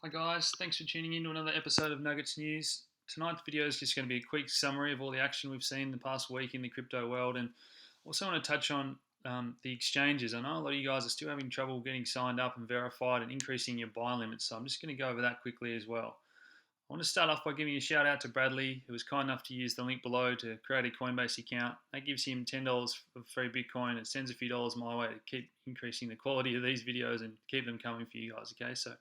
Hi guys, thanks for tuning in to another episode of Nuggets News. Tonight's video is just going to be a quick summary of all the action we've seen the past week in the crypto world, and also want to touch on the exchanges. I know a lot of you guys are still having trouble getting signed up and verified and increasing your buy limits, so I'm just going to go over that quickly as well. I want to start off by giving a shout out to Bradley, who was kind enough to use the link below to create a Coinbase account. That gives him $10 for free Bitcoin. It sends a few dollars my way to keep increasing the quality of these videos and keep them coming for you guys, okay? So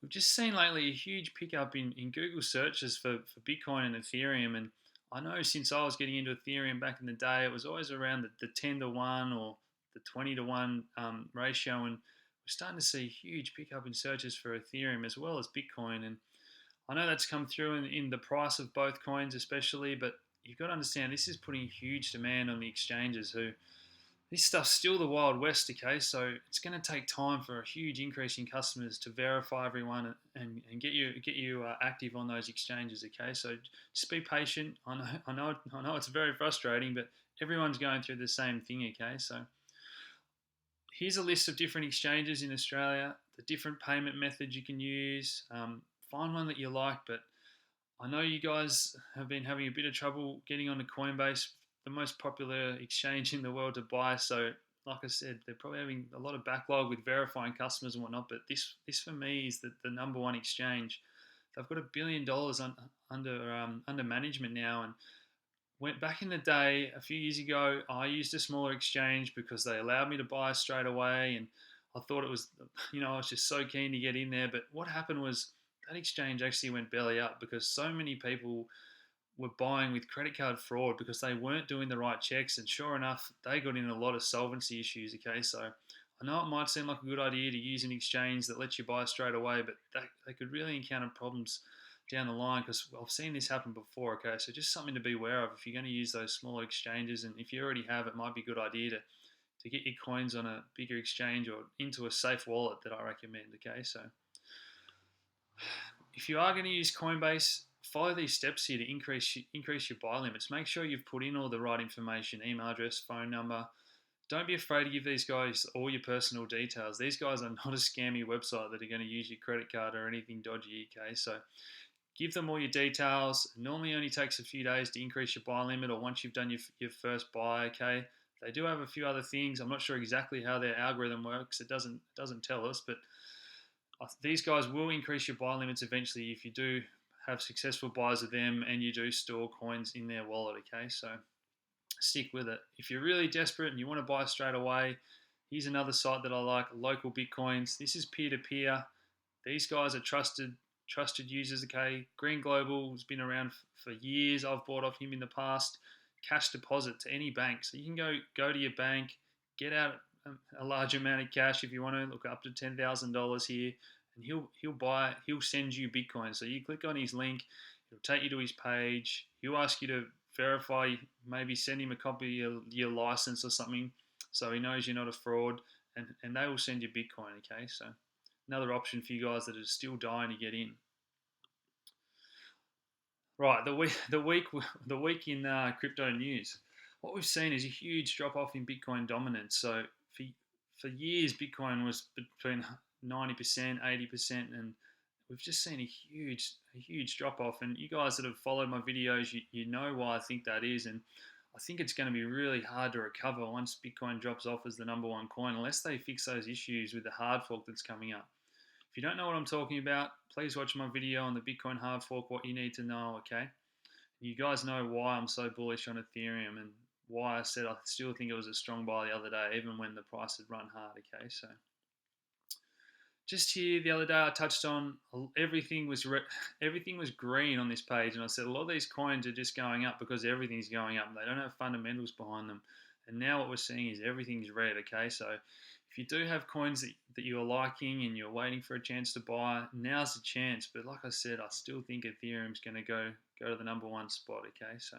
we've just seen lately a huge pickup in Google searches for Bitcoin and Ethereum. And I know since I was getting into Ethereum back in the day, it was always around the 10 to 1 or the 20 to 1 ratio. And we're starting to see a huge pickup in searches for Ethereum as well as Bitcoin. And I know that's come through in the price of both coins, especially, but you've got to understand this is putting huge demand on the exchanges who this stuff's still the Wild West, okay? So it's going to take time for a huge increase in customers to verify everyone and get you active on those exchanges, okay? So just be patient. I know it's very frustrating, but everyone's going through the same thing, okay? So here's a list of different exchanges in Australia, the different payment methods you can use. Find one that you like, but I know you guys have been having a bit of trouble getting onto Coinbase, the most popular exchange in the world to buy. So, like I said, they're probably having a lot of backlog with verifying customers and whatnot. But this for me is the number one exchange. They've got $1 billion under management now, and went back in the day a few years ago. I used a smaller exchange because they allowed me to buy straight away, and I thought it was, I was just so keen to get in there. But what happened was that exchange actually went belly up because so many people were buying with credit card fraud because they weren't doing the right checks, and sure enough, they got in a lot of solvency issues. Okay, so I know it might seem like a good idea to use an exchange that lets you buy straight away, but they could really encounter problems down the line because I've seen this happen before. Okay, so just something to be aware of if you're going to use those smaller exchanges, and if you already have, it might be a good idea to get your coins on a bigger exchange or into a safe wallet that I recommend. Okay, so if you are going to use Coinbase, follow these steps here to increase your buy limits. Make sure you've put in all the right information: email address, phone number. Don't be afraid to give these guys all your personal details. These guys are not a scammy website that are going to use your credit card or anything dodgy. Okay, so give them all your details. It normally only takes a few days to increase your buy limit, or once you've done your first buy. Okay, they do have a few other things. I'm not sure exactly how their algorithm works. It doesn't tell us, but these guys will increase your buy limits eventually if you do have successful buys of them and you do store coins in their wallet. Okay, so stick with it. If you're really desperate and you want to buy straight away, here's another site that I like, Local Bitcoins. This is peer to peer. These guys are trusted users. Okay, Green Global has been around for years. I've bought off him in the past. Cash deposit to any bank, so you can go to your bank, get out a large amount of cash if you want to. Look up to $10,000 here, and he'll send you Bitcoin. So you click on his link, it'll take you to his page. He'll ask you to verify, maybe send him a copy of your license or something, so he knows you're not a fraud, and they will send you Bitcoin. Okay, so another option for you guys that are still dying to get in. Right, the week in crypto news. What we've seen is a huge drop off in Bitcoin dominance. So for for years, Bitcoin was between 90%, 80%, and we've just seen a huge drop off. And you guys that have followed my videos, you know why I think that is. And I think it's going to be really hard to recover once Bitcoin drops off as the number one coin, unless they fix those issues with the hard fork that's coming up. If you don't know what I'm talking about, please watch my video on the Bitcoin hard fork, what you need to know, okay? You guys know why I'm so bullish on Ethereum and why I said I still think it was a strong buy the other day, even when the price had run hard, okay? So just here the other day, I touched on everything was green on this page, and I said a lot of these coins are just going up because everything's going up. They don't have fundamentals behind them, and now what we're seeing is everything's red. Okay, so if you do have coins that you're liking and you're waiting for a chance to buy, now's the chance. But like I said, I still think Ethereum's going to go to the number one spot. Okay, so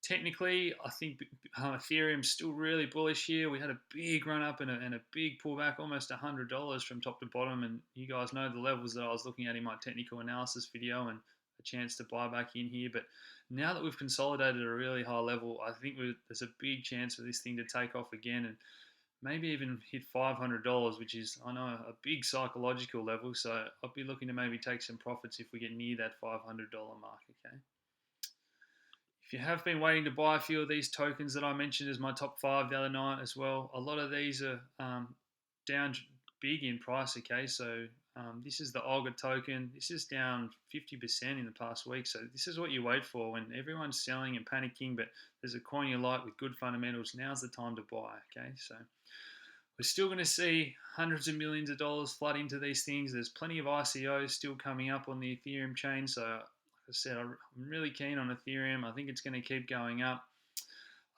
technically, I think Ethereum's still really bullish here. We had a big run up and a big pullback, almost $100 from top to bottom. And you guys know the levels that I was looking at in my technical analysis video, and a chance to buy back in here. But now that we've consolidated at a really high level, I think there's a big chance for this thing to take off again. And maybe even hit $500, which is, I know, a big psychological level. So I'll be looking to maybe take some profits if we get near that $500 mark. Okay. If you have been waiting to buy a few of these tokens that I mentioned as my top five the other night as well, a lot of these are down big in price. Okay, so this is the Olga token. This is down 50% in the past week. So this is what you wait for when everyone's selling and panicking, but there's a coin you like with good fundamentals. Now's the time to buy. Okay, so we're still going to see hundreds of millions of dollars flood into these things. There's plenty of ICOs still coming up on the Ethereum chain. So, like I said, I'm really keen on Ethereum. I think it's going to keep going up.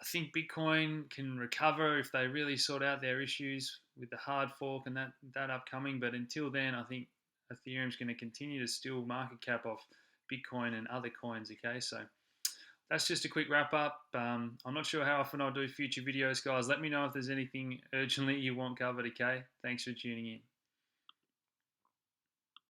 I think Bitcoin can recover if they really sort out their issues with the hard fork and that upcoming. But until then, I think Ethereum's going to continue to steal market cap off Bitcoin and other coins. Okay, so that's just a quick wrap up. I'm not sure how often I'll do future videos, guys. Let me know if there's anything urgently you want covered, okay? Thanks for tuning in.